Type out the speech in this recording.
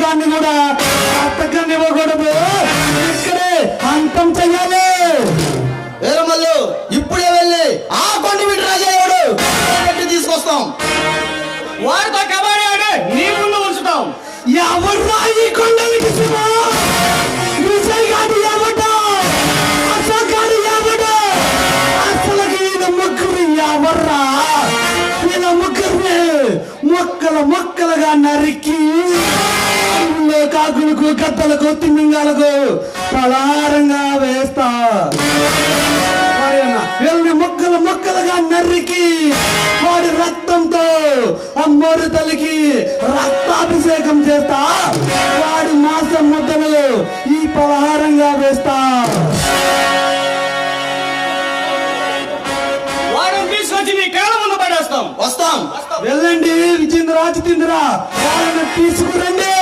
గారిని కూడా బ్రతకనివ్వకూడదు, ఇక్కడే అంతం చెయ్యాలి. వీరమల్లు ఇప్పుడే వెళ్ళి ఆ కొండ వీటి రాజా ఎవడు తీసుకొస్తాం, వాడితో కబడ్డీ ఆడి నీ ముందు ఉంచుతాం. ఎవర్రా ఈ కొండ వీటి సింహ? విజయ్ గారి ఎవడో, అశోక్ గారి ఎవడో, అసలు ఈయన ముగ్గురు ఎవర్రా? ఈయన ముగ్గురిని ముక్కలుగా నరికి కాకులకు, కత్తలకు, తిమ్మింగాలకు పలారంగా వేస్తా. వీళ్ళని ముక్కలుగా నరికి వాడి రక్తంతో అమ్మోరు తల్లికి రక్తాభిషేకం చేస్తా. వాడి మాంసం ముద్దలు ఈ పలహారంగా వేస్తా. వాడిని తీసుకొచ్చి నీ కాళ్ళ ముందు పడేస్తాం. వస్తాం. వెళ్ళండి విజేంద్ర, జితేంద్ర, వాళ్ళని తీసుకురండి.